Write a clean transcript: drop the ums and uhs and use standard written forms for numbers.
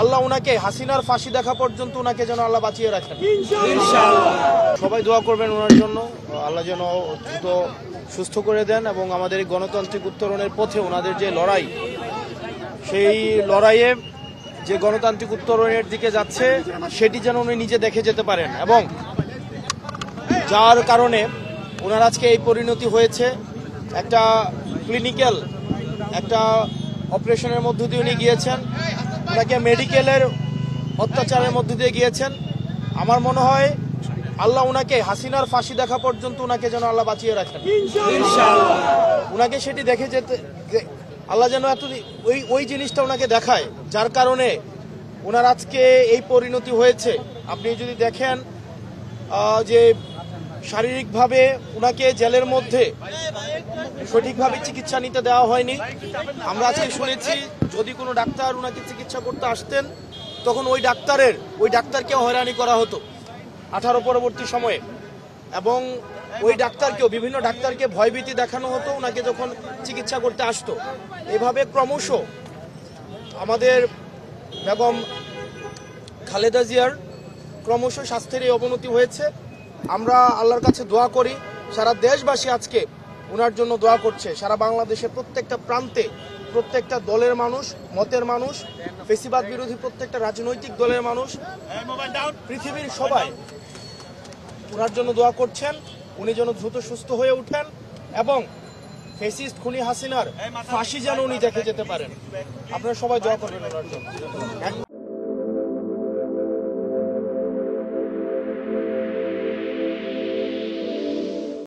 আল্লাহ ওনাকে হাসিনার ফাঁসি দেখা পর্যন্ত ওনাকে যেন আল্লাহ বাঁচিয়ে রাখেন ইনশাআল্লাহ। সবাই দোয়া করবেন ওনার জন্য, আল্লাহ যেন দ্রুত সুস্থ করে দেন এবং আমাদের এই গণতান্ত্রিক উত্তরণের পথে ওনাদের যে লড়াই, সেই লড়াইয়ে যে গণতান্ত্রিক উত্তরণের দিকে যাচ্ছে সেটি যেন উনি নিজে দেখে যেতে পারেন, এবং যার কারণে ওনার আজকে এই পরিণতি হয়েছে। একটা ক্লিনিক্যাল একটা অপারেশনের মধ্য দিয়ে উনি গিয়েছেন, ওনাকে মেডিকেলের অত্যাচারের মধ্য দিয়ে গিয়েছেন। আমার মনে হয় আল্লাহ ওনাকে হাসিনার ফাঁসি দেখা পর্যন্ত ওনাকে যেন আল্লাহ বাঁচিয়ে রাখেন ইনশাআল্লাহ। ওনাকে সেটি দেখে যেতে আল্লাহ যেন এত ওই জিনিসটা ওনাকে দেখায়, যার কারণে ওনার আজকে এই পরিণতি হয়েছে। আপনি যদি দেখেন যে শারীরিকভাবে ওনাকে জেলের মধ্যে সঠিকভাবে চিকিৎসা নিতে দেওয়া হয়নি। আমরা আজকে শুনেছি যদি কোনো ডাক্তার ওনাকে চিকিৎসা করতে আসতেন তখন ওই ডাক্তারকেও হয়রানি করা হতো 18 পরবর্তী সময়ে, এবং ওই ডাক্তারকেও বিভিন্ন ডাক্তারকে ভয়ভীতি দেখানো হতো ওনাকে যখন চিকিৎসা করতে আসতো। এভাবে ক্রমশ আমাদের বেগম খালেদা জিয়ার ক্রমশ স্বাস্থ্যের এই অবনতি হয়েছে। আমরা আল্লাহর কাছে দোয়া করি, সারা দেশবাসী আজকে ওনার জন্য দোয়া করছে। সারা বাংলাদেশের প্রত্যেকটা প্রান্তে প্রত্যেকটা দলের মানুষ, মতের মানুষ, ফেসিবাদ বিরোধী প্রত্যেকটা রাজনৈতিক দলের মানুষ, পৃথিবীর সবাই ওনার জন্য দোয়া করছেন। উনি যেন দ্রুত সুস্থ হয়ে উঠেন এবং ফেসিস্ট খুনি হাসিনার ফাঁসি যেন উনি দেখে যেতে পারেন। আপনারা সবাই দোয়া করবেন ওনার জন্য।